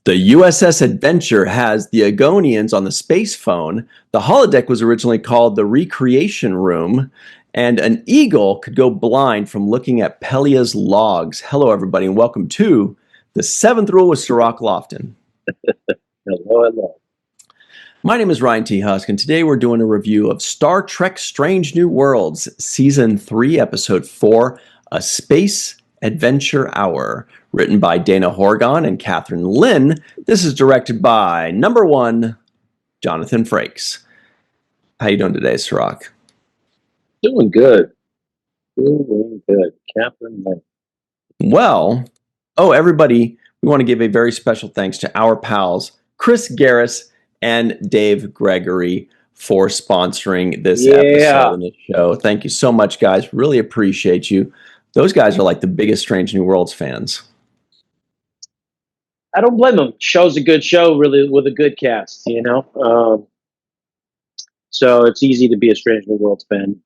The USS Adventure has the Agonians on the space phone. The holodeck was originally called the Recreation Room. And an eagle could go blind from looking at Pelia's logs. Hello, everybody, and welcome to The Seventh Rule with Sirach Lofton. Hello, hello. My name is Ryan T. Husk, and today we're doing a review of Star Trek Strange New Worlds, Season 3, Episode 4, A Space Adventure Hour, written by Dana Horgan and Catherine Lynn. This is directed by number one, Jonathan Frakes. How you doing today, Sirach? Doing good. Doing good. Catherine Lynn. Well, everybody, we want to give a very special thanks to our pals, Chris Garris and Dave Gregory, for sponsoring this episode and this show. Thank you so much, guys. Really appreciate you. Those guys are like the biggest Strange New Worlds fans. I don't blame them. Show's a good show, really, with a good cast, you know? So it's easy to be a Strange New Worlds fan.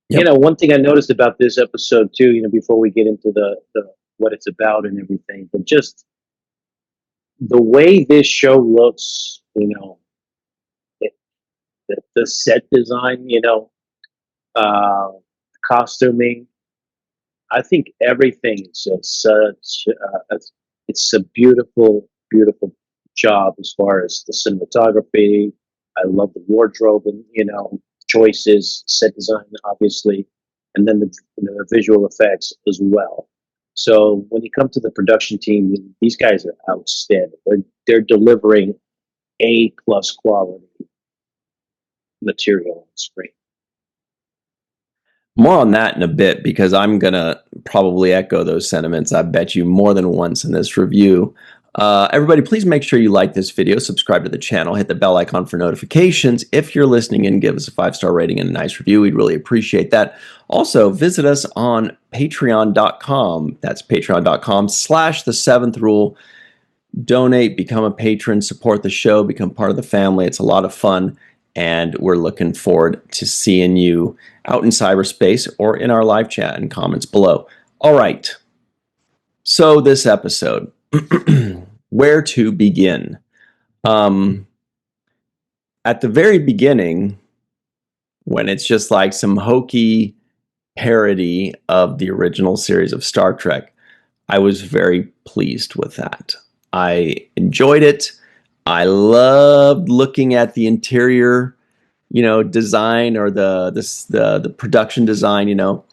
Yep. You know, one thing I noticed about this episode, too, you know, before we get into the what it's about and everything, but just the way this show looks, you know, the set design, you know, costuming, I think everything is just such, it's a beautiful, beautiful job as far as the cinematography. I love the wardrobe and, you know, choices, set design, obviously, and then the visual effects as well. So when you come to the production team, these guys are outstanding. They're delivering A+ quality material on screen. More on that in a bit, because I'm going to probably echo those sentiments, I bet you, more than once in this review. Everybody, please make sure you like this video, subscribe to the channel, hit the bell icon for notifications. If you're listening in, give us a 5-star rating and a nice review. We'd really appreciate that. Also, visit us on patreon.com. That's patreon.com/the7th-rule. Donate, become a patron, support the show, become part of the family. It's a lot of fun, and we're looking forward to seeing you out in cyberspace or in our live chat and comments below. All right. So this episode, where to begin? At the very beginning, when it's just like some hokey parody of the original series of Star Trek, I was very pleased with that. I enjoyed it. I loved looking at the interior, you know, design, or the production design, you know,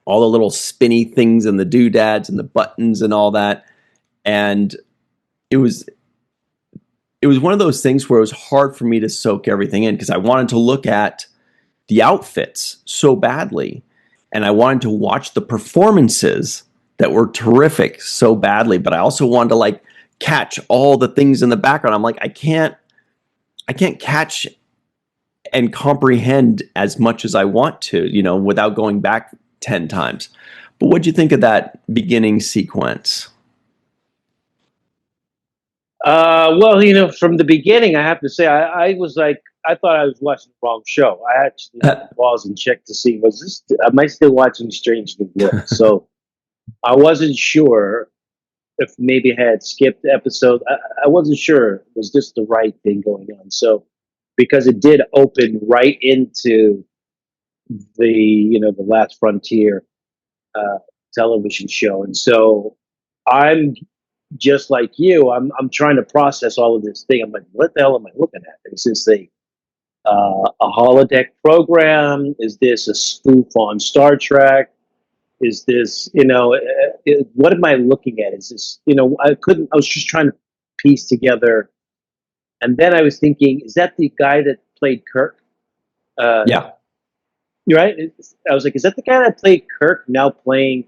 all the little spinny things and the doodads and the buttons and all that. And it was one of those things where it was hard for me to soak everything in, because I wanted to look at the outfits so badly, and I wanted to watch the performances that were terrific so badly, but I also wanted to like catch all the things in the background. I'm like, I can't catch and comprehend as much as I want to, you know, without going back 10 times. But what'd you think of that beginning sequence? Well, you know, from the beginning, I have to say, I was like, I thought I was watching the wrong show. I actually paused and checked to see, am I still watching Strange New Worlds? So I wasn't sure if maybe I had skipped the episode. I wasn't sure, was this the right thing going on? So, because it did open right into the, you know, the Last Frontier television show. And so I'm just like you, I'm trying to process all of this thing. I'm like, what the hell am I looking at? Is this a holodeck program? Is this a spoof on Star Trek? Is this, you know, what am I looking at? Is this, you know, I was just trying to piece together. And then I was thinking, is that the guy that played Kirk? Yeah. You're right. I was like, is that the guy that played Kirk now playing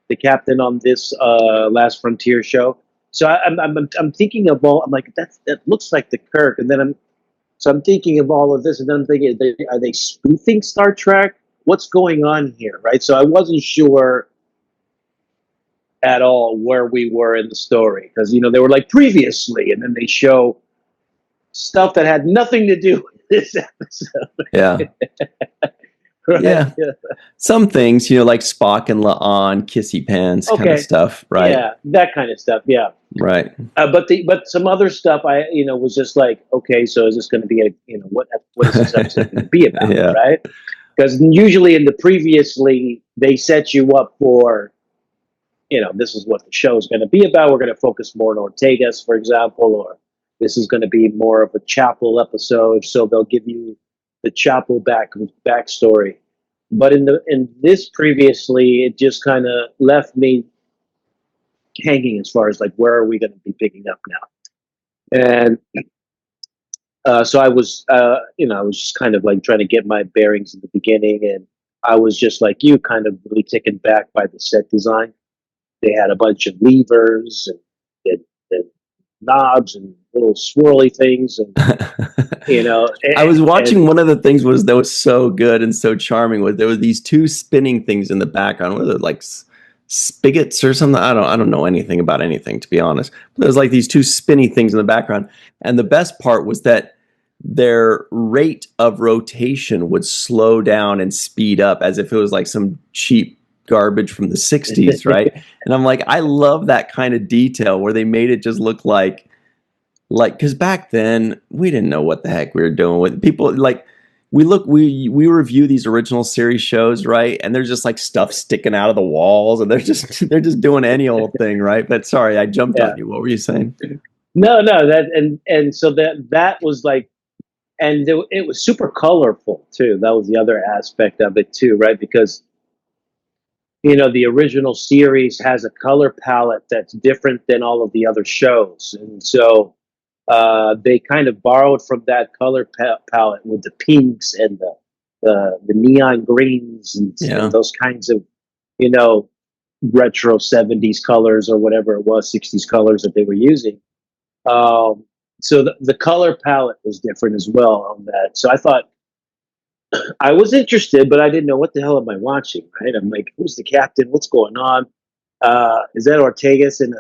the captain on this Last Frontier show? So I'm thinking of all. I'm like, that looks like the Kirk. And then I'm thinking of all of this, and then I'm thinking, are they spoofing Star Trek? What's going on here, right? So I wasn't sure at all where we were in the story, because, you know, they were like previously, and then they show stuff that had nothing to do with this episode. Yeah. right? Yeah. Some things, like Spock and La'an, kissy pants kind of Okay, stuff, right? yeah, that kind of stuff. Yeah, Right. but some other stuff I was just like, okay, so is this going to be a what is this episode going to be about, Yeah. right? Because usually in the previously they set you up for, this is what the show is going to be about. We're going to focus more on Ortegas, for example, or this is going to be more of a Chapel episode, so they'll give you the Chapel backstory. But in this previously, it just kind of left me hanging as far as like where are we going to be picking up now, and so I was just kind of like trying to get my bearings in the beginning, and I was just like you, kind of really taken back by the set design. They had a bunch of levers and knobs and little swirly things, and I was and watching, one of the things that was so good and so charming was there were these two spinning things in the background. Were they like spigots or something? I don't know anything about anything, to be honest. But there was like these two spinny things in the background, and the best part was that their rate of rotation would slow down and speed up as if it was like some cheap garbage from the 60s, right? And I'm like, I love that kind of detail where they made it just look because back then we didn't know what the heck we were doing with people. Like, we review these original series shows, right? And there's just like stuff sticking out of the walls, and they're just doing any old thing, right? But sorry, I jumped yeah, on you. What were you saying? no, that and so that was like, and it was super colorful too. That was the other aspect of it too, right? Because the original series has a color palette that's different than all of the other shows, and so they kind of borrowed from that color palette with the pinks and the neon greens and Yeah. those kinds of you know retro 70s colors or whatever it was, 60s colors that they were using. Um, so the color palette was different as well on that. So I thought I was interested, but I didn't know what the hell am I watching. Right? I'm like, who's the captain? What's going on? Is that Ortegas in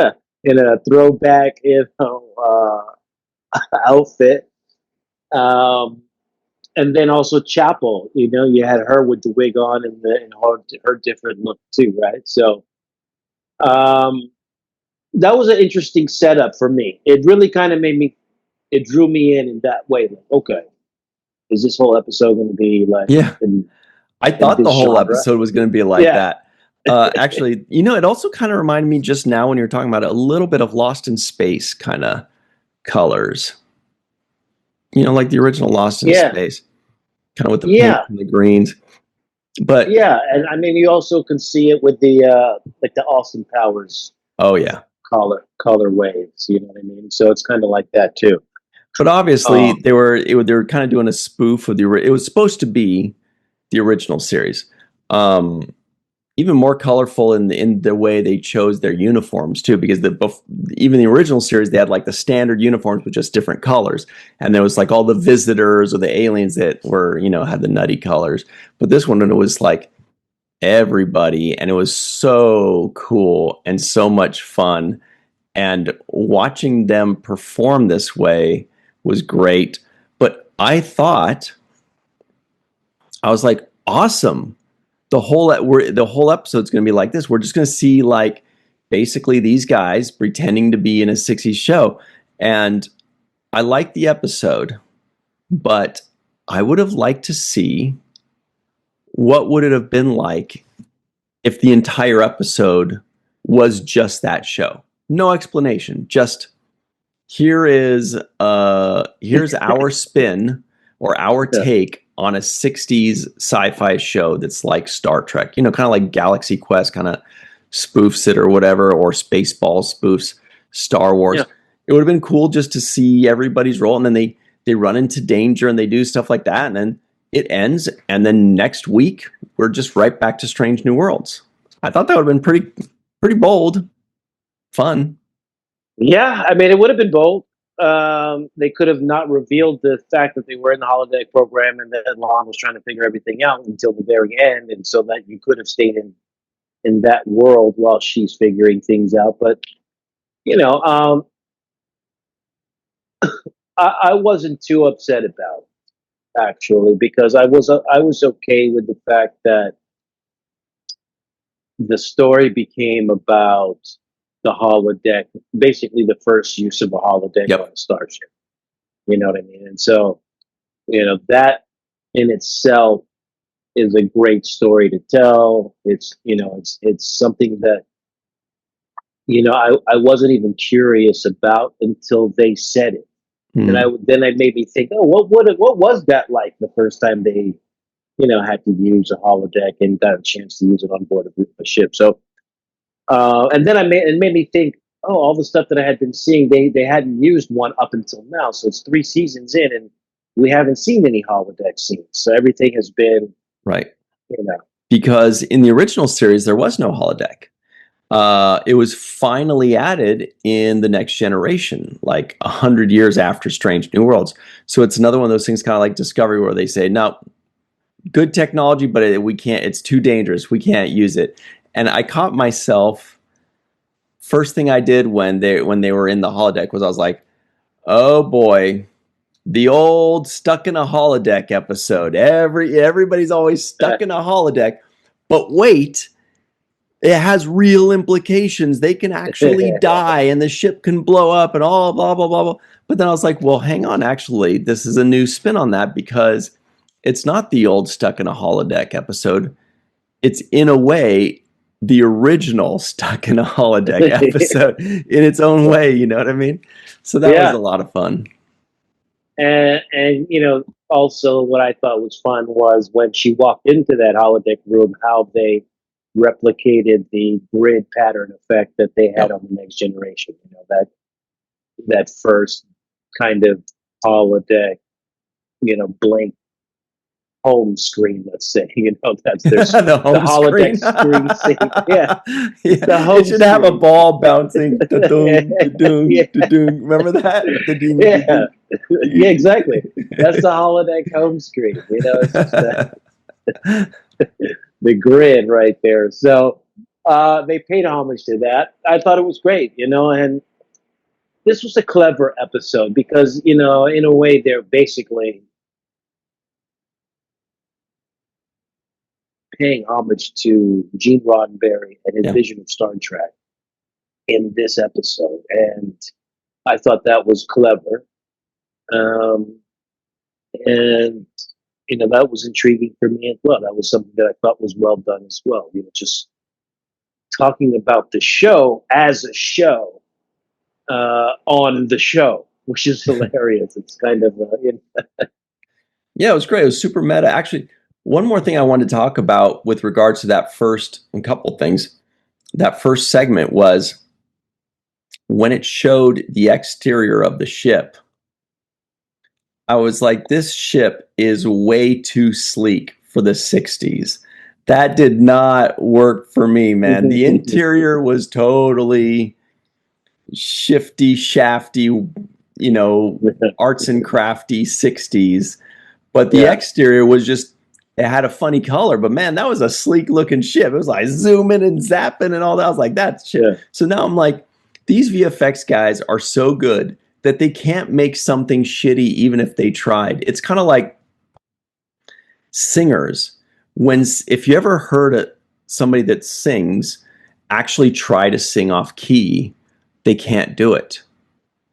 a in a throwback, outfit? Um, and then also Chapel. You had her with the wig on and her different look too, right? So um, that was an interesting setup for me. It really kind of it drew me in that way. Like, okay, is this whole episode going to be like Yeah. I in thought this the whole genre? episode was going to be like Yeah, that. Actually, it also kind of reminded me just now when you were talking about it, a little bit of Lost in Space kind of colors. Like the original Lost in yeah, Space, kind of with the pink yeah, and the greens. But yeah. And I mean, you also can see it with like the Austin Powers oh yeah. color waves. You know what I mean? So it's kind of like that too. But obviously Um, they were kind of doing a spoof of it was supposed to be the original series. Um, Even more colorful in the way they chose their uniforms too, because even the original series they had like the standard uniforms with just different colors, and there was like all the visitors or the aliens that were had the nutty colors. But this one, it was like everybody, and it was so cool and so much fun. And watching them perform this way was great. But I was like, awesome. The whole episode's going to be like this. We're just going to see like basically these guys pretending to be in a 60s show. And I liked the episode, but I would have liked to see what would it have been like if the entire episode was just that show. No explanation. Just here's our spin or our yeah, take on a 60s sci-fi show that's like Star Trek, kind of like Galaxy Quest kind of spoofs it or whatever, or Spaceball spoofs Star Wars. yeah. It would have been cool just to see everybody's role, and then they run into danger and they do stuff like that, and then it ends, and then next week we're just right back to Strange New Worlds. I thought that would have been pretty bold, fun. Yeah, I mean, it would have been bold. They could have not revealed the fact that they were in the holodeck program and that Lon was trying to figure everything out until the very end, and so that you could have stayed in that world while she's figuring things out. But you know, um, I wasn't too upset about it. actually, because I was okay with the fact that the story became about the holodeck, basically the first use of a holodeck on Yep. a starship. You know what I mean? And so, that in itself is a great story to tell. It's something that, I wasn't even curious about until they said it. And Hmm. then I made me think, oh, what was that like the first time they, had to use a holodeck and got a chance to use it on board a ship. So, and then it made me think, oh, all the stuff that I had been seeing, they hadn't used one up until now. So it's 3 seasons in, and we haven't seen any holodeck scenes. So everything has been, Right. you know, Because in the original series, there was no holodeck. It was finally added in the next generation, like 100 years after Strange New Worlds. So it's another one of those things, kind of like Discovery, where they say, "No, good technology, but we can't. It's too dangerous. We can't use it." And I caught myself. First thing I did when they were in the holodeck was I was like, "Oh boy." The old stuck in a holodeck episode. Everybody's always stuck in a holodeck. But wait, it has real implications. They can actually die and the ship can blow up and all blah blah blah blah. But then I was like, well, hang on, actually, this is a new spin on that because it's not the old stuck in a holodeck episode. It's in a way the original stuck in a holodeck episode in its own way, you know what I mean? So that was yeah. a lot of fun. And also what I thought was fun was when she walked into that holodeck room, how they replicated the grid pattern effect that they had Yep. on the next generation. That first kind of holodeck, blank home screen, let's say. That's The the home holodeck screen. screen scene. Yeah, Yeah, the it home should have a screen. ball bouncing. Da-dung, Yeah, da-dung, da-dung. Remember that? Da-ding, yeah, da-ding. yeah, exactly. That's the holodeck home screen. It's just the grid right there. So they paid homage to that. I thought it was great, and this was a clever episode because, in a way, they're basically paying homage to Gene Roddenberry and his Yeah. vision of Star Trek in this episode. And I thought that was clever. Um, and, that was intriguing for me as well. That was something that I thought was well done as well. Just talking about the show as a show on the show, which is hilarious. It's kind of, Yeah, it was great. It was super meta. Actually, one more thing I wanted to talk about with regards to that first, a couple things. That first segment was when it showed the exterior of the ship. I was like, this ship is way too sleek for the 60s. That did not work for me, man. The interior was totally shifty, shafty, arts and crafty 60s. But the yeah, exterior was just, it had a funny color. But man, that was a sleek looking ship. It was like zooming and zapping and all that. I was like, that's shit. yeah, So now I'm like, these VFX guys are so good that they can't make something shitty even if they tried. It's kind of like singers. If you ever heard somebody that sings actually try to sing off key, they can't do it.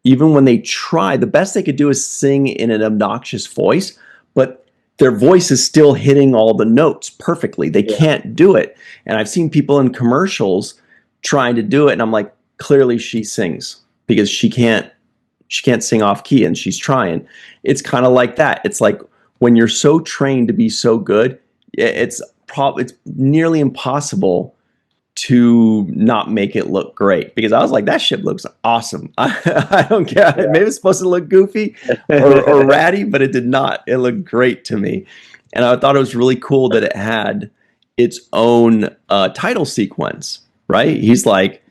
Even when they try, the best they could do is sing in an obnoxious voice, but their voice is still hitting all the notes perfectly. They yeah, can't do it. And I've seen people in commercials trying to do it, and I'm like, clearly she sings because she can't sing off key and she's trying. It's kind of like that. It's like when you're so trained to be so good, it's nearly impossible to not make it look great, because I was like, that ship looks awesome. I don't care. yeah. Maybe it's supposed to look goofy or ratty, but it did not. It looked great to me. And I thought it was really cool that it had its own title sequence, right? He's like,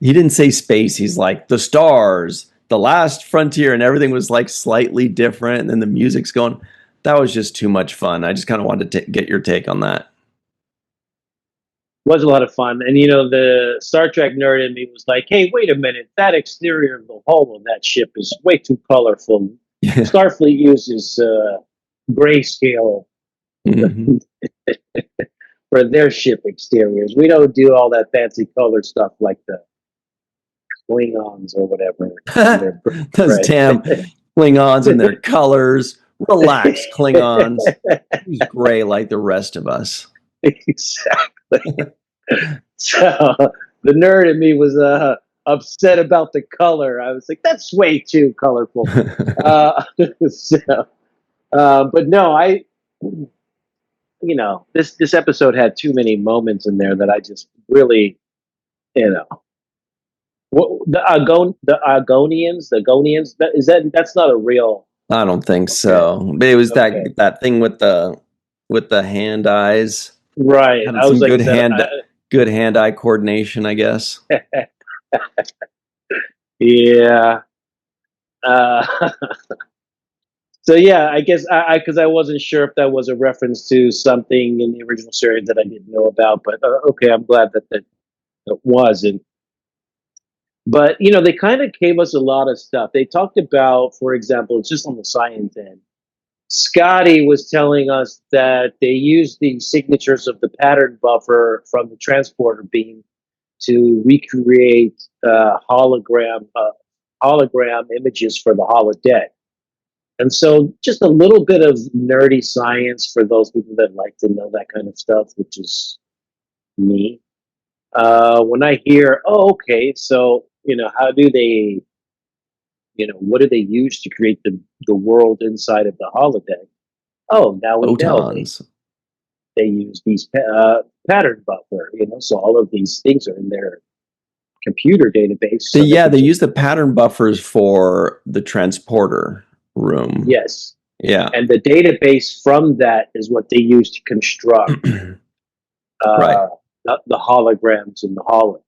he didn't say space. He's like the stars, the last frontier, and everything was like slightly different. And then the music's going. That was just too much fun. I just kind of wanted to get your take on that. Was a lot of fun. And the Star Trek nerd in me was like, hey, wait a minute, that exterior of the hull of that ship is way too colorful. Yeah. Starfleet uses grayscale Mhm. for their ship exteriors. We don't do all that fancy color stuff like the Klingons or whatever. And their Those red. damn Klingons and their colors. Relax, Klingons. He's gray like the rest of us. Exactly. So the nerd in me was upset about the color. I was like, that's way too colorful. Uh, so, but no, this episode had too many moments in there that I just really, you know, the Argonians. That's not a real. I don't think Okay, so. But it was okay, that thing with the hand eyes. right. Having I was some like, is that? good hand eye coordination, I guess. Yeah. Uh, so yeah, I guess I because I wasn't sure if that was a reference to something in the original series that I didn't know about, but okay, I'm glad that wasn't. But they kind of gave us a lot of stuff. They talked about, for example, just on the science end, Scotty was telling us that they used the signatures of the pattern buffer from the transporter beam to recreate hologram images for the holodeck. And so, just a little bit of nerdy science for those people that like to know that kind of stuff, which is me. When I hear, oh, okay, so how do they, what do they use to create the world inside of the holodeck? Oh, now we know Photons. they use these pattern buffer. So all of these things are in their computer database, so they Yeah, can they just use the pattern buffers for the transporter room. yes, Yeah. and the database from that is what they use to construct Right. uh, the holograms in the holodeck.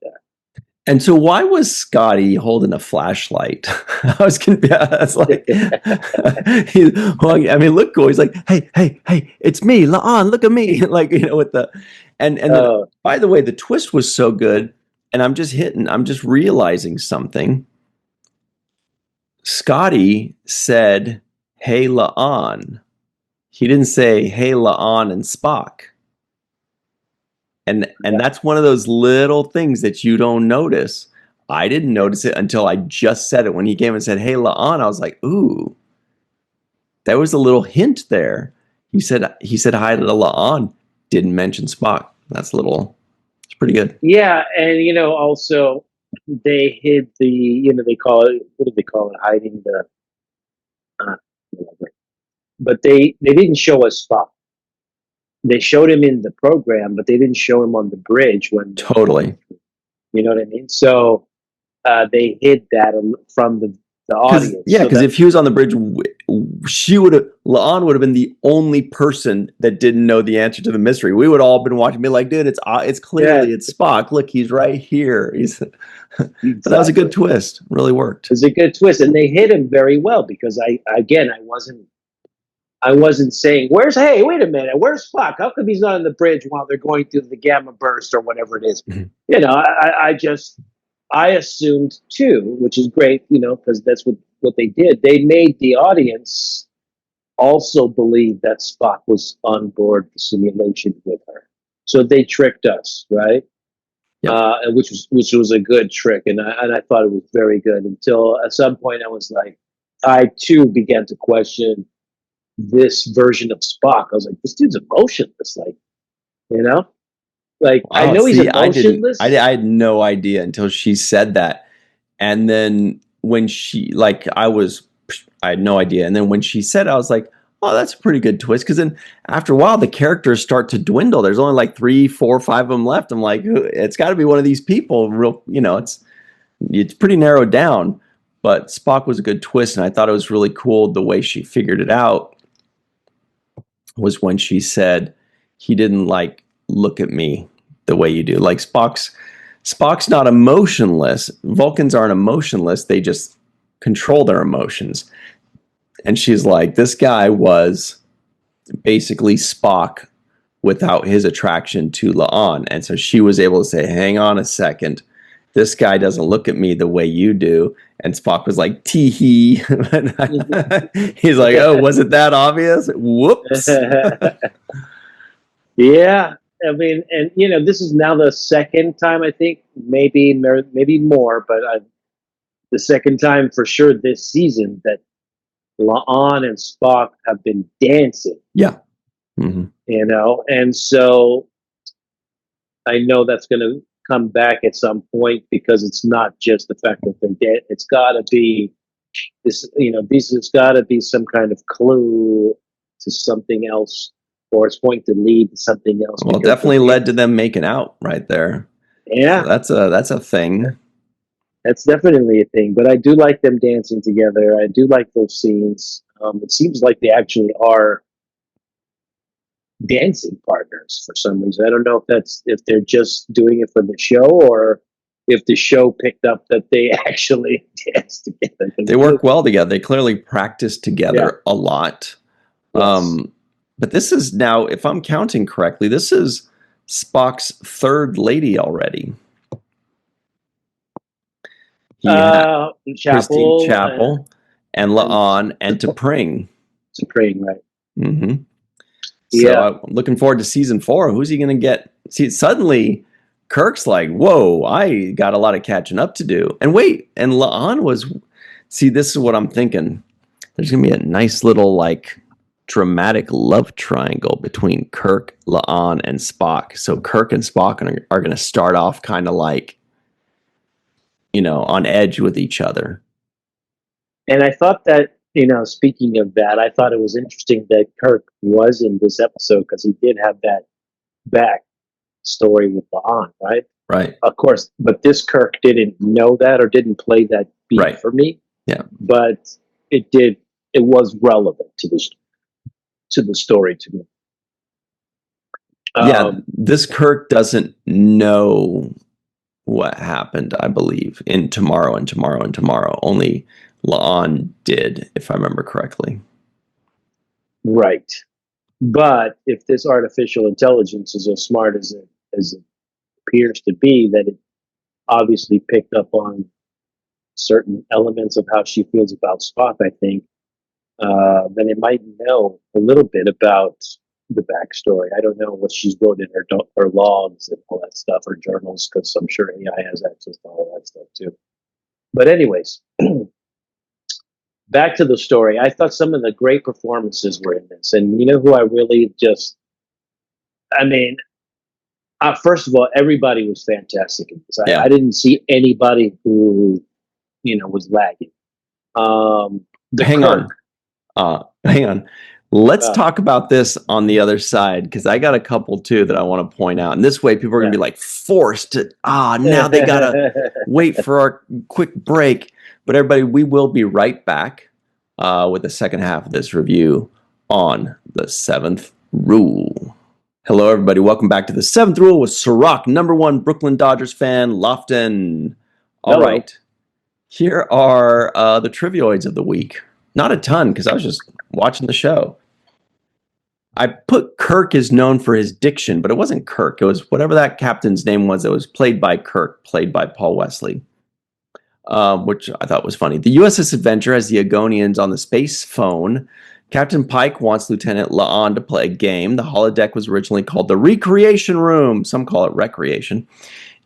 And so why was Scotty holding a flashlight? I was confused. It's like, well, I mean, look cool. He's like, hey, hey, hey, it's me, La'an, look at me. Like, with and then, uh, by the way, the twist was so good. And I'm just realizing something. Scotty said, hey, La'an. He didn't say, hey, La'an and Spock. And yeah, that's one of those little things that you don't notice. I didn't notice it until I just said it. When he came and said, hey, La'an, I was like, ooh, there was a little hint there. He said hi to La'an, didn't mention Spock. It's pretty good. yeah, and also they hid they call it, what do they call it, hiding the uh, but they didn't show us Spock. They showed him in the program, but they didn't show him on the bridge when they were going Totally. through. You know what I mean? So they hid that from the audience, so Because that if he was on the bridge, La'an would have been the only person that didn't know the answer to the mystery. We would all been watching, be like, dude, it's yeah, clearly it's Spock. Look, he's right here. But that was a good exactly. twist. Really worked. It's a good twist, and they hit him very well because I wasn't saying where's hey wait a minute where's Spock? How come he's not on the bridge while they're going through the gamma burst or whatever it is? Mhm. I assumed too, which is great, because that's what they did. They made the audience also believe that Spock was on board the simulation with her, so they tricked us, right? Yep. And which was a good trick, and I thought it was very good until at some point I was like, I too began to question this version of Spock. I was like, this dude's emotionless, you know, I Wow. know he's See, I didn't. emotionless. I had no idea until she said that, and then when she I had no idea. And then when she said, I was like, oh, that's a pretty good twist. Because then after a while, the characters start to dwindle. There's only like 3, 4, 5 of them left. I'm like, it's got to be one of these people. Real, it's pretty narrowed down. But Spock was a good twist, and I thought it was really cool the way she figured it out was when she said he didn't like look at me the way you do. Like Spock's not emotionless. Vulcans aren't emotionless. They just control their emotions. And she's like, this guy was basically Spock without his attraction to La'an. And so she was able to say, hang on a second. this guy doesn't look at me the way you do. And Spock was like, tee hee. He's like, oh, was it that obvious? Whoops. Yeah, I mean, and this is now the second time, I think, maybe more, but the second time for sure this season that La'an and Spock have been dancing. Yeah. Mm-hmm. And so I know that's going to come back at some point, because it's not just the fact that they're dead. It's got to be this, there's got to be some kind of clue to something else, or it's going to lead to something else. Well, definitely led to them making out right there. Yeah, so that's a thing. That's definitely a thing. But I do like them dancing together. I do like those scenes. It seems like they actually are dancing partners for some reason. I don't know if they're just doing it for the show, or if the show picked up that they actually dance together. They work well together. They clearly practice together a lot. Yes. But this is now, if I'm counting correctly, this is Spock's third lady already. Christine Chapel and La'an and T'Pring. T'Pring, right. Mm-hmm. So I'm looking forward to season 4. Who's he going to get? See, suddenly Kirk's like, whoa, I got a lot of catching up to do. And wait, and La'an was, see, this is what I'm thinking. There's going to be a nice little, like, dramatic love triangle between Kirk, La'an, and Spock. So Kirk and Spock are going to start off kind of like, on edge with each other. And I thought that, speaking of that, I thought it was interesting that Kirk was in this episode, because he did have that back story with La'an, right? Right. Of course, but this Kirk didn't know that, or didn't play that beat for me. Yeah. But it was relevant to the story to me. Yeah, this Kirk doesn't know what happened, I believe, in Tomorrow and Tomorrow and Tomorrow. Only La'an did, if I remember correctly. Right. But if this artificial intelligence is as smart as it appears to be, that it obviously picked up on certain elements of how she feels about Spock, I think, then it might know a little bit about the backstory. I don't know what she's wrote in her logs and all that stuff, or journals, because I'm sure AI has access to all that stuff too. But anyways, back to the story. I thought some of the great performances were in this, and who I really first of all, everybody was fantastic in this. I didn't see anybody who, was lagging. Hang on. Let's talk about this on the other side, because I got a couple too that I want to point out. And this way people are going to be like forced to, now they got to wait for our quick break. But everybody, we will be right back with the second half of this review on the 7th Rule. Hello, everybody. Welcome back to the 7th Rule with Sirach, #1 Brooklyn Dodgers fan, Lofton. All right. Here are the Trivioids of the week. Not a ton, because I was just watching the show. I put Kirk is known for his diction, but it wasn't Kirk. It was whatever that captain's name was that was played by Kirk, played by Paul Wesley, which I thought was funny. The USS Adventure has the Agonians on the space phone. Captain Pike wants Lieutenant La'an to play a game. The holodeck was originally called the Recreation Room. Some call it Recreation.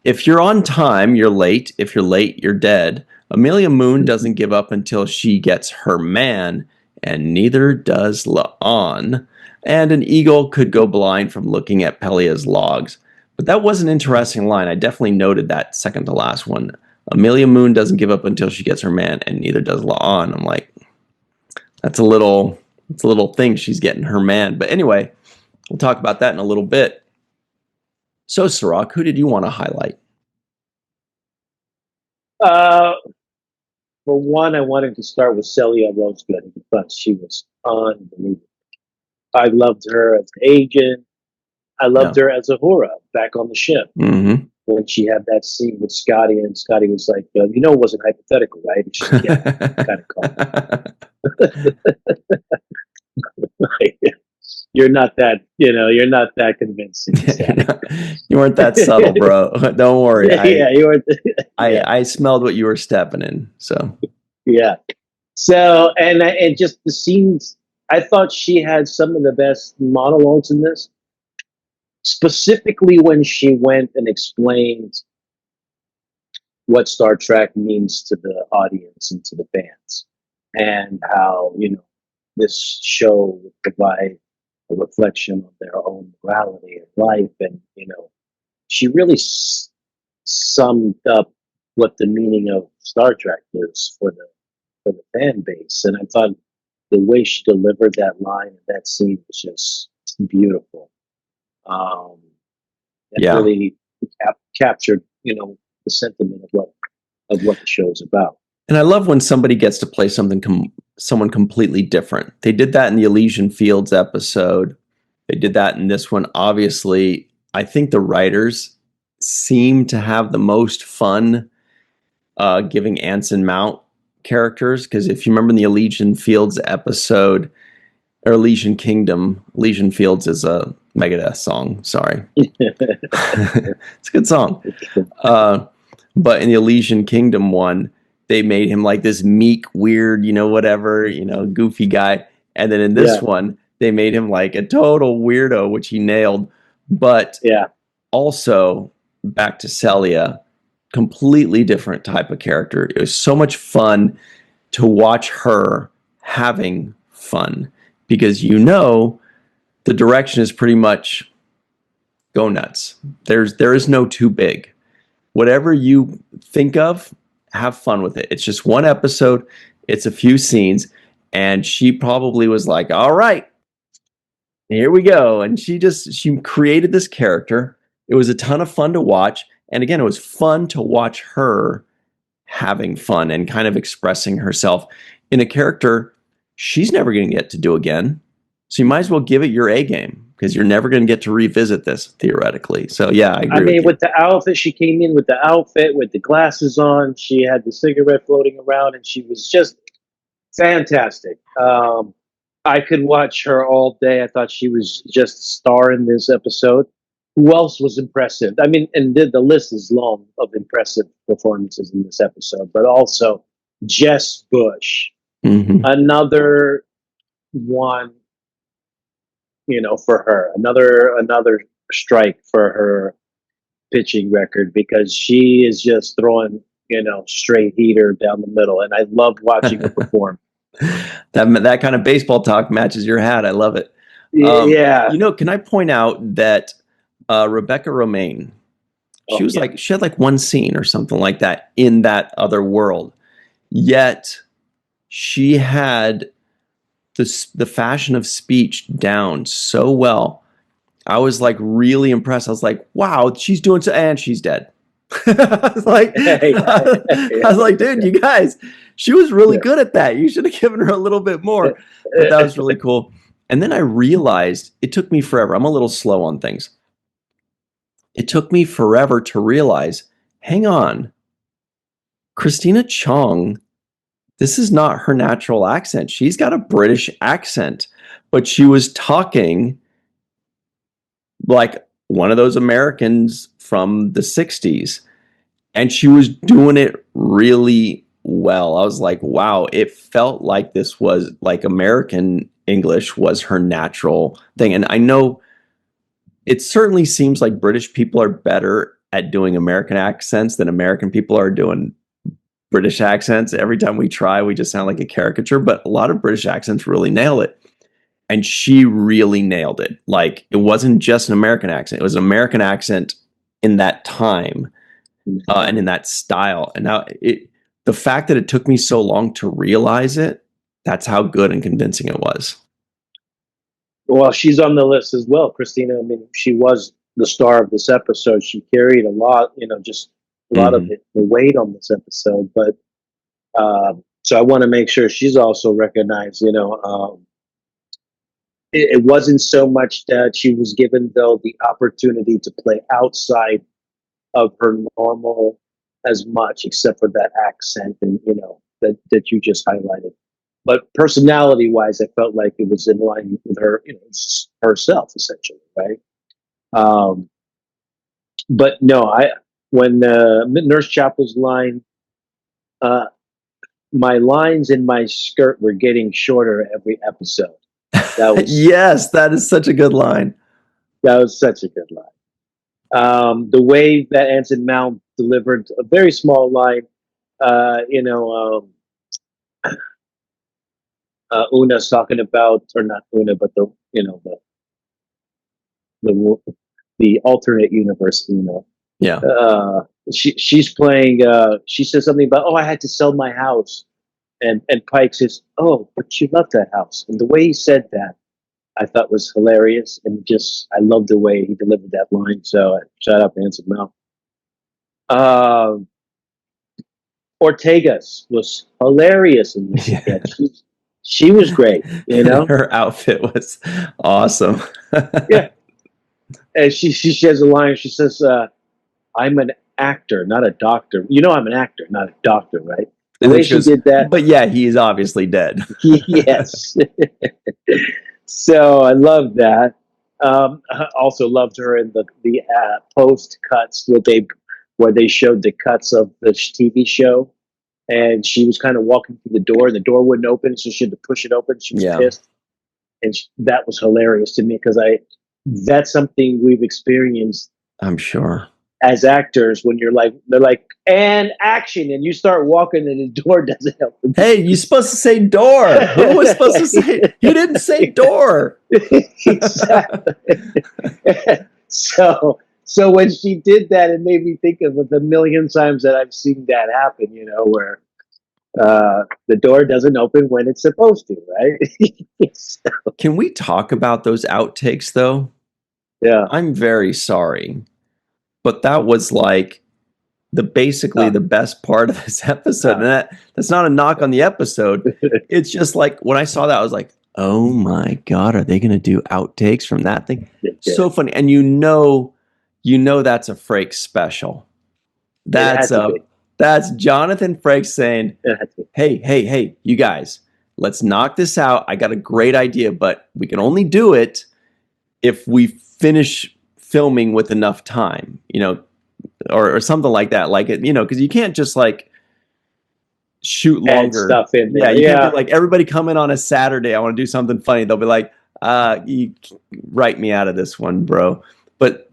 If you're on time, you're late. If you're late, you're dead. Amelia Moon doesn't give up until she gets her man, and neither does La'an. And an eagle could go blind from looking at Pelia's logs. But that was an interesting line. I definitely noted that second to last one. Amelia Moon doesn't give up until she gets her man, and neither does La'an. I'm like, that's a little thing. She's getting her man. But anyway, we'll talk about that in a little bit. So, Sirach, who did you want to highlight? For one, I wanted to start with Celia Rosegood, because she was unbelievable. I loved her as an agent. I loved her as Uhura back on the ship. Mm-hmm. When she had that scene with Scotty, and Scotty was like, it wasn't hypothetical, right? And she's like, yeah, kind of called. you're not that, you're not that convincing, Static. You weren't that subtle, bro. Don't worry. Yeah, you were. Yeah, I smelled what you were stepping in. So yeah. So, and just the scenes, I thought she had some of the best monologues in this, specifically when she went and explained what Star Trek means to the audience and to the fans, and how, this show would provide a reflection of their own morality and life. And, she really summed up what the meaning of Star Trek is for the fan base. And I thought the way she delivered that line and that scene was just beautiful. That yeah. really captured, the sentiment of what the show is about. And I love when somebody gets to play someone completely different. They did that in the Elysian Fields episode. They did that in this one. Obviously, I think the writers seem to have the most fun giving Anson Mount characters, because if you remember in the Elysian Fields episode, or Elysian Kingdom, Elysian Fields is a Megadeth song. Sorry. It's a good song. But in the Elysian Kingdom one, they made him like this meek, weird, whatever, goofy guy. And then in this one, they made him like a total weirdo, which he nailed. But also back to Celia, completely different type of character. It was so much fun to watch her having fun, because the direction is pretty much go nuts. There is no too big. Whatever you think of, have fun with it. It's just one episode. It's a few scenes. And she probably was like, all right, here we go. And she created this character. It was a ton of fun to watch. And again, it was fun to watch her having fun and kind of expressing herself in a character she's never going to get to do again. So you might as well give it your A game, because you're never going to get to revisit this theoretically. So yeah, I agree. With the outfit, she came in with the outfit, with the glasses on. She had the cigarette floating around, and she was just fantastic. I could watch her all day. I thought she was just a star in this episode. Who else was impressive? I mean, and the list is long of impressive performances in this episode, but also Jess Bush, another one, for her, another strike for her pitching record, because she is just throwing, straight heater down the middle, and I love watching her perform. That kind of baseball talk matches your hat. I love it. Yeah. Can I point out that Rebecca Romaine, she had like one scene or something like that in that other world, yet she had the fashion of speech down so well. I was like really impressed. I was like, wow, she's doing so, and she's dead. I was like, dude, you guys, she was really good at that. You should have given her a little bit more. But that was really cool. And then I realized, it took me forever. I'm a little slow on things. It took me forever to realize, hang on, Christina Chong, this is not her natural accent. She's got a British accent, but she was talking like one of those Americans from the 60s. And she was doing it really well. I was like, wow, it felt like this was like American English was her natural thing. And I know it certainly seems like British people are better at doing American accents than American people are doing British accents. Every time we try, we just sound like a caricature, but a lot of British accents really nail it. And she really nailed it. Like, it wasn't just an American accent. It was an American accent in that time and in that style. And now the fact that it took me so long to realize it, that's how good and convincing it was. Well, she's on the list as well, Christina. I mean, she was the star of this episode. She carried a lot, just a lot of the weight on this episode. But so I want to make sure she's also recognized. It wasn't so much that she was given, though, the opportunity to play outside of her normal as much, except for that accent and that you just highlighted. but personality-wise, I felt like it was in line with her, herself essentially, right? Um, but no, I when Nurse Chapel's line, uh, my lines in my skirt were getting shorter every episode. That was Yes, that is such a good line. that was such a good line. The way that Anson Mount delivered a very small line, uh, you know, Una's talking about, or not Una, but the the alternate universe Una. Yeah. She's playing. She says something about, oh, I had to sell my house, and Pike says, oh, but you love that house, and the way he said that, I thought was hilarious, and just I love the way he delivered that line. So shout out to Anson Mount. Um, Ortega's was hilarious in this Yeah. sketch. She was great, you know. Her outfit was awesome. Yeah, and she has a line. She says, "I'm an actor, not a doctor. You know, I'm an actor, not a doctor, right?" The And then way she she goes, did that, but yeah, he is obviously dead. yes. So I love that. I also loved her in the post cuts where they showed the cuts of the TV show, and she was kind of walking through the door, and the door wouldn't open, so she had to push it open. She was Yeah, pissed, and that was hilarious to me because I that's something we've experienced I'm sure. as actors when they're like, and action, and you start walking, and the door doesn't open. Hey, you supposed to say door. Who was supposed to say? You didn't say door. Exactly. So when she did that, it made me think of the million times that I've seen that happen. Where the door doesn't open when it's supposed to, right? So, Can we talk about those outtakes though? yeah. I'm very sorry, but that was like basically Uh, the best part of this episode. And uh, that's not a knock on the episode. It's just like when I saw that, I was like, oh my God, are they going to do outtakes from that thing? yeah, So funny. And that's a Frakes special. it had to be. That's Jonathan Frakes saying, It had to be. hey, you guys, let's knock this out. I got a great idea, but we can only do it if we finish filming with enough time, or something like that. Like it, because you can't just like shoot Add longer. stuff in Yeah, there. you can't be Yeah. like, everybody come in on a Saturday. I want to do something funny. They'll be like, you write me out of this one, bro. But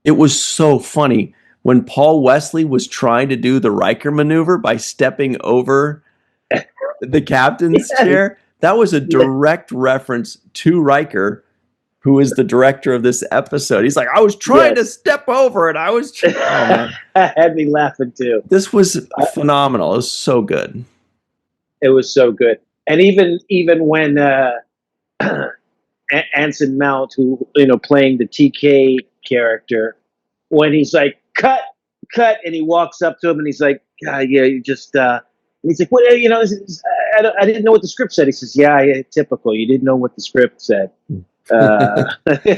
it was so funny when Paul Wesley was trying to do the Riker maneuver by stepping over the captain's Yes. chair. That was a direct reference to Riker, who is the director of this episode. He's like, I was trying to Yes. step over it. Oh man, Had me laughing too. this was phenomenal. It was so good. It was so good. And even when Anson Mount, who playing the TK character, when he's like cut, and he walks up to him and he's like, yeah, you just. And he's like, what? I didn't know what the script said. He says, yeah, typical. You didn't know what the script said.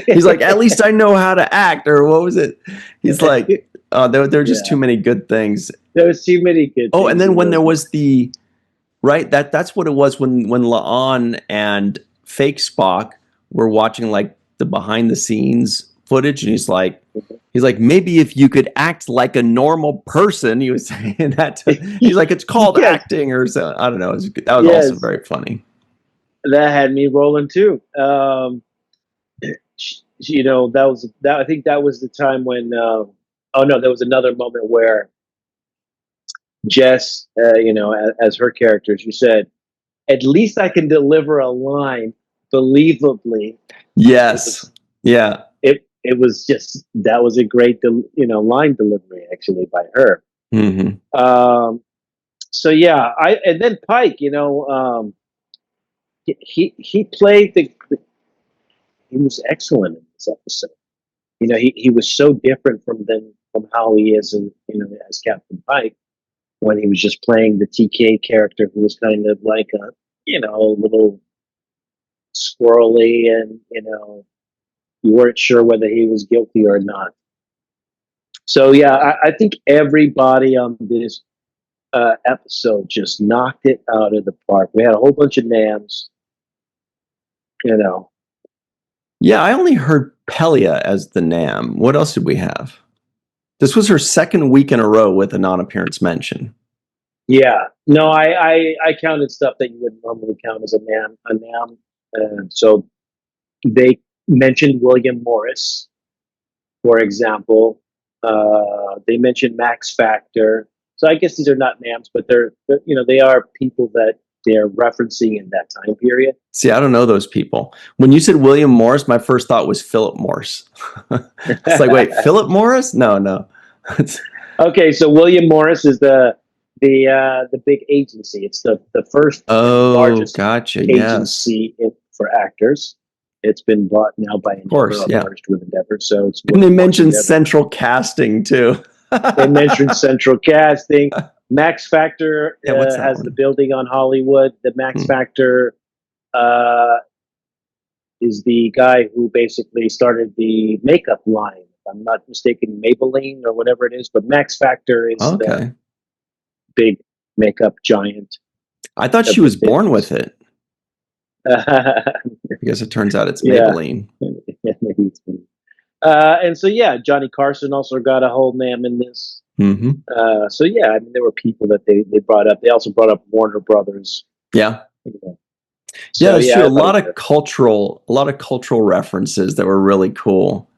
He's like, at least I know how to act, or what was it? He's like, there are just too many good things. There was too many good. Oh, and then when there was that's what it was when La'an and fake Spock were watching like the behind the scenes footage, and he's like, maybe if you could act like a normal person, he was saying that. He's like, it's called acting, or so. I don't know. That was also very funny. That had me rolling too. That I think that was the time when. Oh no, there was another moment where Jess, as her character, she said, "At least I can deliver a line believably." Yes. Yeah. It was just that was a great line delivery actually by her. Mm-hmm. So yeah, and then Pike, he played he was excellent in this episode. He was so different from how he is as Captain Pike when he was just playing the TK character who was kind of like a little squirrely, and you weren't sure whether he was guilty or not. So yeah, I think everybody on this episode just knocked it out of the park. We had a whole bunch of nams, you know. Yeah, I only heard Pelia as the Nam. What else did we have? This was her second week in a row with a non-appearance mention. Yeah, no, I counted stuff that you wouldn't normally count as a nam, and so they mentioned William Morris, for example. They mentioned Max Factor. So I guess these are not nams, but they are people that they're referencing in that time period. See, I don't know those people. When you said William Morris, my first thought was Philip Morris. It's like, wait, Philip Morris? No. Okay, so William Morris is the big agency. It's the first and Oh, largest gotcha. Yes. agency for actors. It's been bought now by Of Endeavor course, or yeah. merged with Endeavor. So it's And they Morris mentioned Endeavor. central casting too. They mentioned central casting. Max Factor Yeah, what's that has one? the building on Hollywood. The Max Factor uh, is the guy who basically started the makeup line. If I'm not mistaken, Maybelline or whatever it is. But Max Factor is the Okay. big makeup giant I thought of she the was born with it. business. Because it turns out it's Yeah. Maybelline. Yeah, maybe it's me. And so, yeah, Johnny Carson also got a whole name in this. Mm-hmm. So, yeah, I mean, there were people that they brought up. They also brought up Warner Brothers. Yeah. You know. Yeah, So, that's yeah, true. I thought it was A lot of cultural references that were really cool.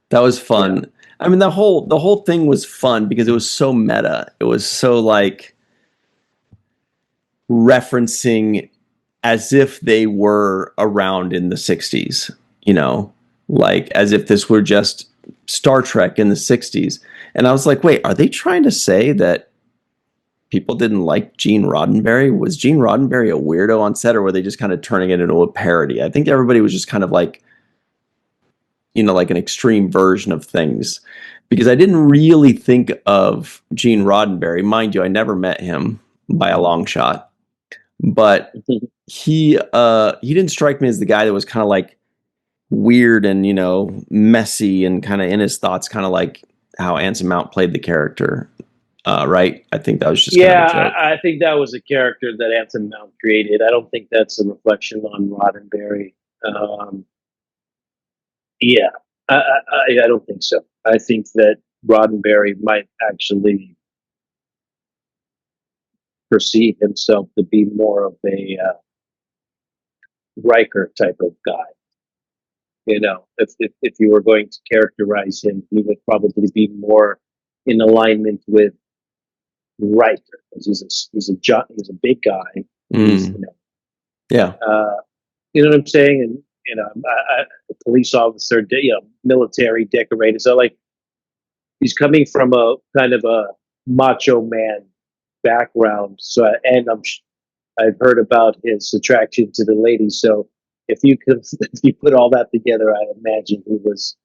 That was fun. Yeah. I mean, the whole thing was fun because it was so meta. It was so like referencing as if they were around in the 60s, like as if this were just Star Trek in the 60s. And I was like, wait, are they trying to say that people didn't like Gene Roddenberry? Was Gene Roddenberry a weirdo on set, or were they just kind of turning it into a parody? I think everybody was just kind of like, like an extreme version of things, because I didn't really think of Gene Roddenberry. Mind you, I never met him by a long shot, but he didn't strike me as the guy that was kind of like weird and messy and kind of in his thoughts, kind of like how Anson Mount played the character. Right? I think that was just kind of a joke. I think that was a character that Anson Mount created. I don't think that's a reflection on Roddenberry. Yeah, I don't think so. I think that Roddenberry might actually perceive himself to be more of a Riker type of guy. If you were going to characterize him, he would probably be more in alignment with Riker, because he's a big guy. He's, Yeah. You know what I'm saying? And a police officer, military decorated. So like, he's coming from a kind of a macho man background. So and I've heard about his attraction to the ladies. So if you put all that together, I imagine he was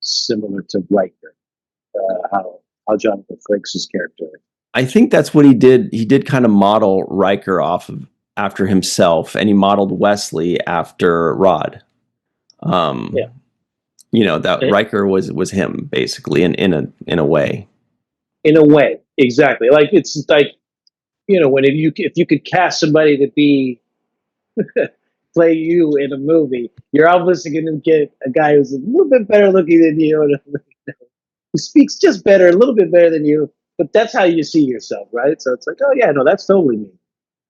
similar to Riker. How Jonathan Frakes' character. I think that's what he did. He did kind of model Riker after himself, and he modeled Wesley after Rod. Yeah. That Riker was him basically in a way. In a way, exactly. Like, it's like, when if you could cast somebody to be play you in a movie, you're obviously going to get a guy who's a little bit better looking than you, and who speaks just better, a little bit better than you. But that's how you see yourself, right? So it's like, oh yeah, no, that's totally me.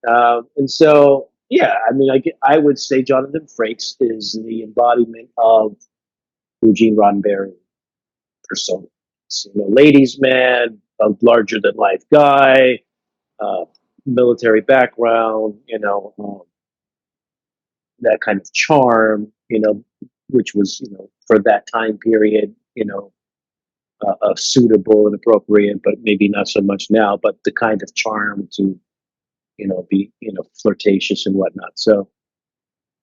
And so, yeah, I mean, I would say Jonathan Frakes is the embodiment of Eugene Roddenberry persona. Ladies' man, a larger than life guy, military background, that kind of charm, which was, for that time period, suitable and appropriate, but maybe not so much now, but the kind of charm to, be, flirtatious and whatnot. So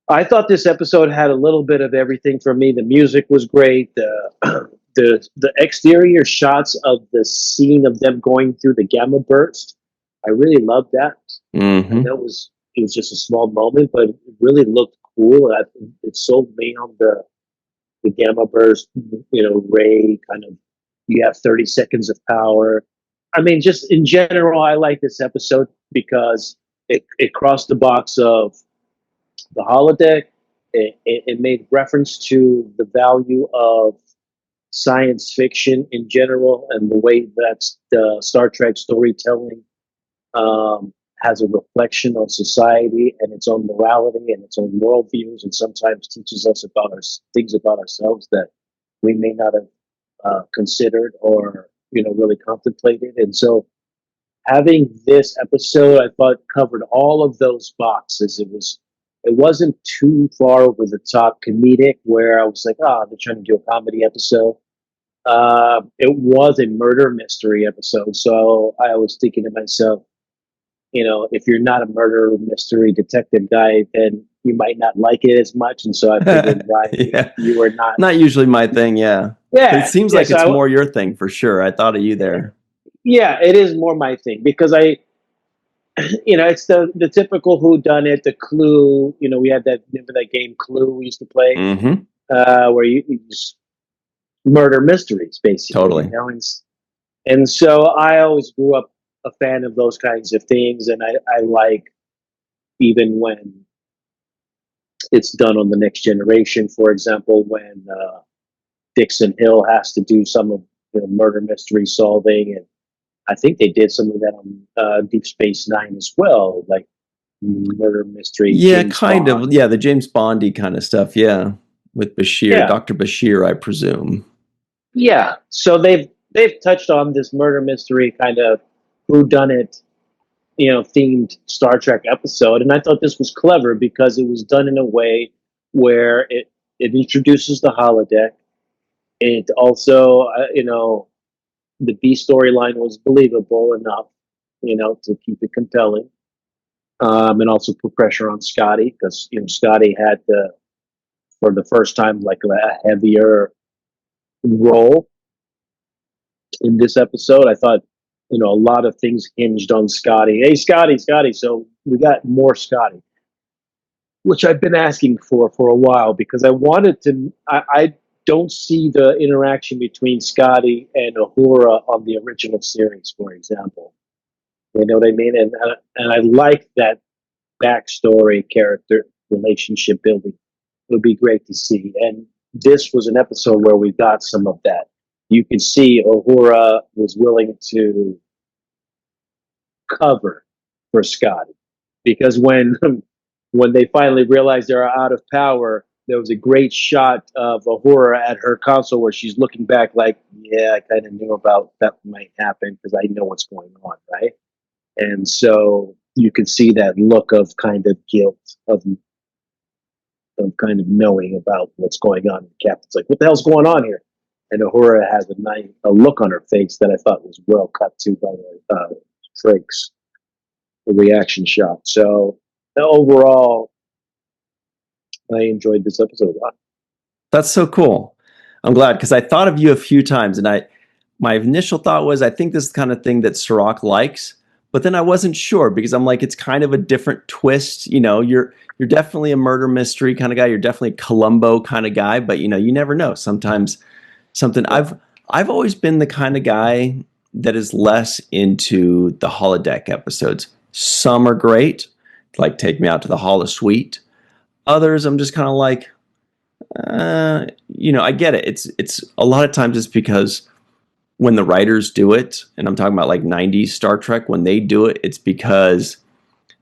I thought this episode had a little bit of everything for me. The music was great. The exterior shots of the scene of them going through the gamma burst, I really loved that. Mm-hmm. I know it was just a small moment, but it really looked cool. It sold me on the gamma burst, ray kind of. You have 30 seconds of power. I mean, just in general, I like this episode because it crossed the box of the holodeck. It made reference to the value of science fiction in general and the way that the Star Trek storytelling has a reflection on society and its own morality and its own worldviews, and sometimes teaches us about our things about ourselves that we may not have considered or really contemplated. And so, having this episode, I thought covered all of those boxes. It wasn't too far over the top comedic, where I was like, oh, they're trying to do a comedy episode. It was a murder mystery episode, so I was thinking to myself, if you're not a murder mystery detective guy, then you might not like it as much. And so I figured, Ryan, Yeah. you were not. Not usually my thing, yeah. But it Yeah, seems yeah. like So it's more your thing for sure. I thought of you there. yeah, it is more my thing because it's the typical who done it, the Clue. We had that, remember that game Clue we used to play, Mm-hmm. where you just murder mysteries, basically. Totally. And so I always grew up a fan of those kinds of things, and I like, even when it's done on the Next Generation, for example, when Dixon Hill has to do some of murder mystery solving, and I think they did some of that on Deep Space Nine as well, like murder mystery. Yeah, James kind Bond. of. Yeah, the James Bondy kind of stuff. Yeah, with Bashir, Yeah, Dr. Bashir, I presume. yeah. So they've touched on this murder mystery kind of whodunit, themed Star Trek episode, and I thought this was clever because it was done in a way where it introduces the holodeck. It also, the B storyline was believable enough, to keep it compelling, and also put pressure on Scotty because Scotty had for the first time, like a heavier role in this episode. I thought, a lot of things hinged on Scotty. Hey, Scotty, Scotty. So we got more Scotty, which I've been asking for a while because I wanted to. I don't see the interaction between Scotty and Uhura on the original series, for example. You know what I mean? And I like that backstory, character relationship building. It would be great to see. And this was an episode where we got some of that. You can see Uhura was willing to cover for Scotty because when when they finally realized they're out of power, there was a great shot of Uhura at her console where she's looking back like, yeah, I kind of knew about that might happen because I know what's going on, right? And so you can see that look of kind of guilt of kind of knowing about what's going on. The captain's like, "What the hell's going on here?" And Uhura has a look on her face that I thought was well cut to by the Frakes, the reaction shot. So overall, I enjoyed this episode a lot. That's so cool. I'm glad because I thought of you a few times, and my initial thought was I think this is the kind of thing that Sirach likes, but then I wasn't sure because I'm like, it's kind of a different twist. You're definitely a murder mystery kind of guy. You're definitely a Columbo kind of guy, but you never know. Sometimes something. I've always been the kind of guy that is less into the holodeck episodes. Some are great, like Take Me Out to the Holosuite. Others, I'm just kind of like, I get it. It's a lot of times it's because when the writers do it, and I'm talking about like 90s Star Trek, when they do it, it's because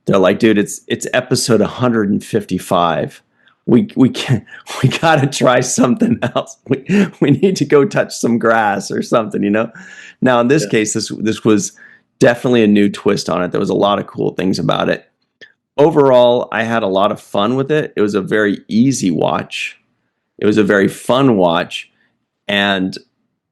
they're like, dude, it's episode 155. We can't, we gotta try something else. We need to go touch some grass or something. Now in this case, this was definitely a new twist on it. There was a lot of cool things about it. Overall, I had a lot of fun with it. It was a very easy watch. It was a very fun watch, and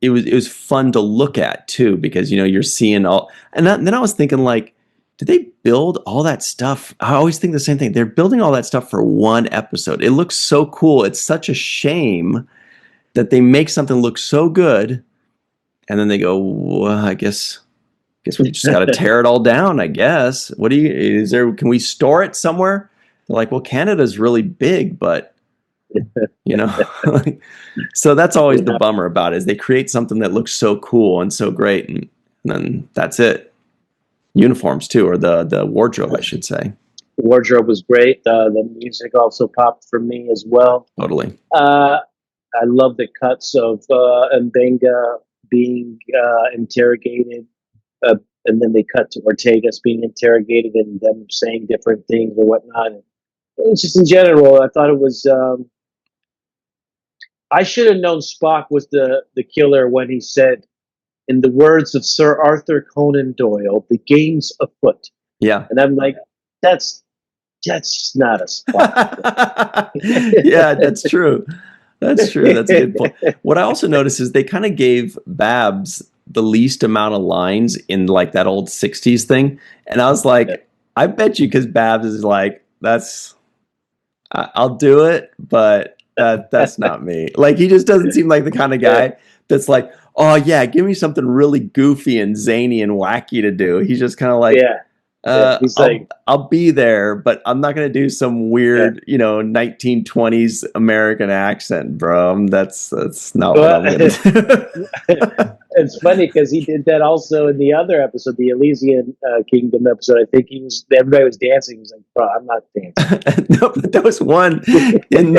it was fun to look at too because you're seeing all. And then I was thinking, like, did they build all that stuff? I always think the same thing. They're building all that stuff for one episode. It looks so cool. It's such a shame that they make something look so good, and then they go, well, I guess we just got to tear it all down. I guess. Can we store it somewhere? They're like, well, Canada's really big, but so that's always the bummer about it, is they create something that looks so cool and so great, and And then that's it. Uniforms too, or the wardrobe, I should say. The wardrobe was great. The music also popped for me as well. Totally. I love the cuts of Mbenga being interrogated, and then they cut to Ortegas being interrogated and them saying different things or whatnot. And it's just in general, I thought it was. I should have known Spock was the killer when he said, in the words of Sir Arthur Conan Doyle, "The game's afoot." Yeah. And I'm like, that's not a Spock. Yeah, that's true. That's true. That's a good point. What I also noticed is they kind of gave Babs the least amount of lines in like that old 60s thing. And I was like, I bet you, because Babs is like, I'll do it, but that's not me. Like, he just doesn't seem like the kind of guy that's like, oh yeah, give me something really goofy and zany and wacky to do. He's just kind of like, he's like, I'll be there, but I'm not going to do some weird, 1920s American accent, bro. That's not what I'm going to do. It's funny because he did that also in the other episode, the Elysian Kingdom episode. I think everybody was dancing. He was like, bro, I'm not dancing. No, but that was one in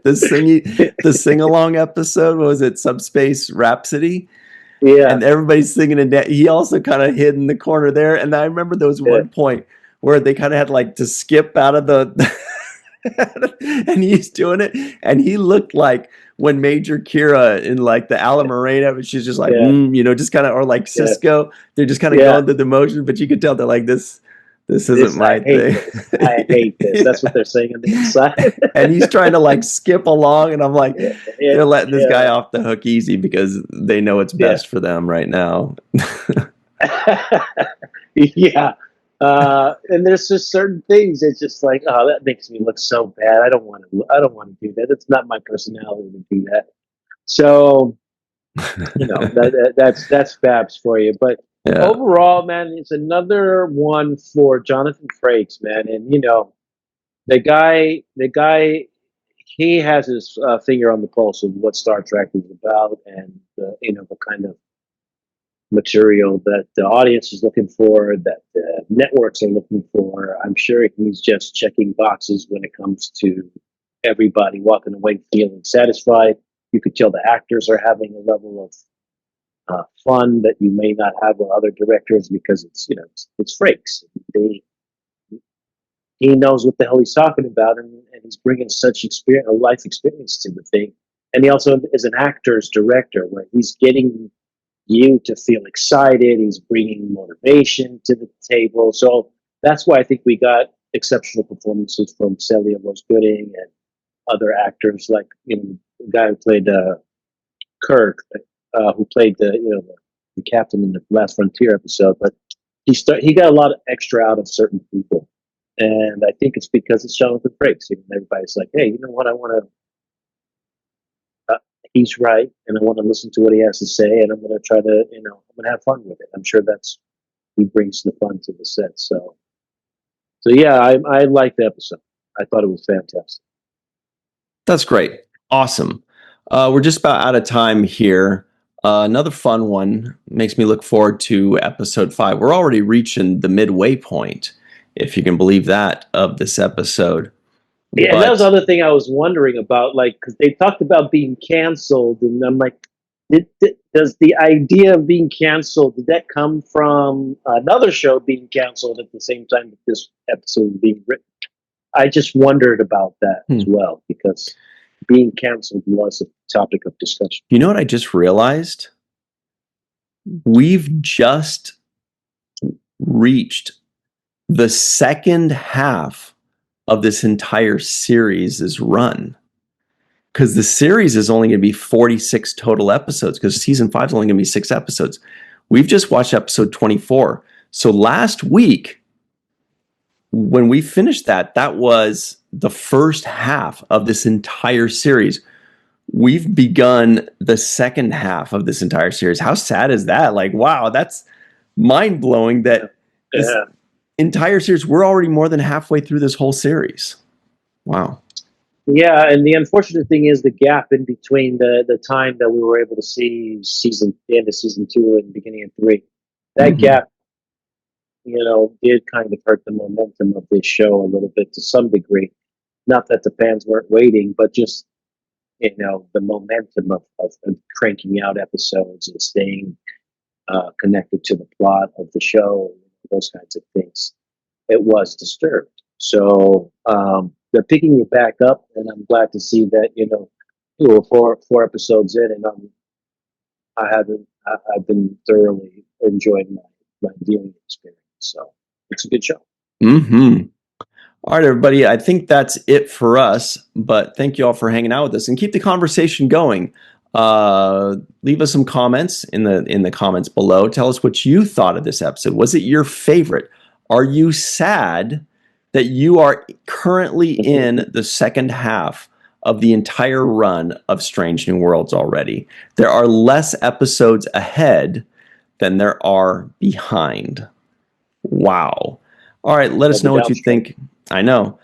the sing-along episode. What was it? Subspace Rhapsody? Yeah. And everybody's singing and he also kind of hid in the corner there. And I remember there was one point where they kind of had like to skip out of the and he's doing it. And he looked like when Major Kira in like the Ala Morena, she's just like, just kind of, or like Cisco, they're just kind of going through the motion, but you could tell they're like, this isn't my thing. I hate this. That's what they're saying on the inside. And he's trying to like skip along, and I'm like, they're letting this guy off the hook easy because they know it's best for them right now. And there's just certain things. It's just like, oh, that makes me look so bad. I don't want to do that. It's not my personality to do that. So, that's Babs for you. But overall, man, it's another one for Jonathan Frakes, man. And the guy, he has his finger on the pulse of what Star Trek is about, and the kind of material that the audience is looking for, that the networks are looking for. I'm sure he's just checking boxes when it comes to everybody walking away feeling satisfied. You could tell the actors are having a level of fun that you may not have with other directors, because it's Frakes. He knows what the hell he's talking about, and he's bringing such a life experience to the thing. And he also is an actor's director, where he's getting you to feel excited. He's bringing motivation to the table. So that's why I think we got exceptional performances from Celia Rose Gooding and other actors, like the guy who played Kirk, who played the captain in the Last Frontier episode. But he got a lot of extra out of certain people, and I think it's because it's Jonathan Frakes. Everybody's like, hey, you know what? I want to. He's right, and I want to listen to what he has to say, and I'm going to try to, I'm going to have fun with it. I'm sure he brings the fun to the set. So yeah, I liked the episode. I thought it was fantastic. That's great. Awesome. We're just about out of time here. Another fun one makes me look forward to episode 5. We're already reaching the midway point, if you can believe that, of this episode. Yeah, and that was the other thing I was wondering about, like, because they talked about being canceled, and I'm like, does the idea of being canceled, did that come from another show being canceled at the same time that this episode was being written? I just wondered about that as well, because being canceled was a topic of discussion. You know what I just realized? We've just reached the second half of this entire series' run, because the series is only going to be 46 total episodes, because season 5 is only going to be 6 episodes. We've just watched episode 24. So last week, when we finished that was the first half of this entire series. We've begun the second half of this entire series. How sad is that? Like, wow, that's mind-blowing that this entire series, we're already more than halfway through this whole series. Wow. Yeah, and the unfortunate thing is the gap in between the time that we were able to see the end of season two and beginning of three. That Hmm. gap, did kind of hurt the momentum of this show a little bit to some degree. Not that the fans weren't waiting, but just the momentum of cranking out episodes and staying connected to the plot of the show, those kinds of things. It was disturbed. So they're picking it back up, and I'm glad to see that we're four episodes in, and I've been thoroughly enjoying my viewing experience. So it's a good show. Hmm. All right, everybody. I think that's it for us. But thank you all for hanging out with us and keep the conversation going. Leave us some comments in the comments below. Tell us what you thought of this episode. Was it your favorite? Are you sad that you are currently in the second half of the entire run of Strange New Worlds already? There are less episodes ahead than there are behind. Wow. All right, let us Of the know what you downstroke. think. I know.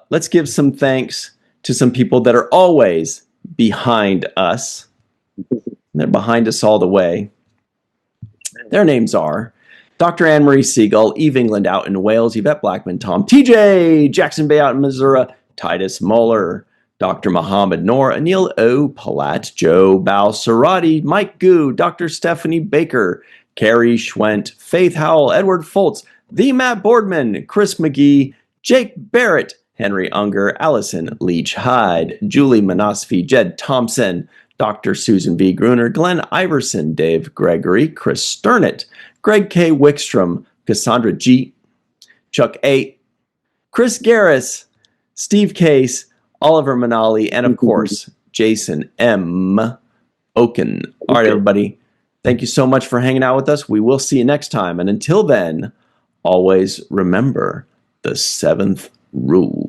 Let's give some thanks to some people that are always behind us. They're behind us all the way. Their names are Dr. Anne Marie Siegel, Eve England out in Wales, Yvette Blackman, Tom TJ, Jackson Bay out in Missouri, Titus Moeller, Dr. Muhammad Noor, Anil O. Palat, Joe Balsarati, Mike Goo, Dr. Stephanie Baker, Carrie Schwent, Faith Howell, Edward Foltz, the Matt Boardman, Chris McGee, Jake Barrett, Henry Unger, Allison Leach Hyde, Julie Manosfi, Jed Thompson, Dr. Susan V. Gruner, Glenn Iverson, Dave Gregory, Chris Sternett, Greg K. Wickstrom, Cassandra G., Chuck A., Chris Garris, Steve Case, Oliver Manali, and of course, Jason M. Oken. All right, Okay. everybody. Thank you so much for hanging out with us. We will see you next time. And until then, always remember the seventh rule.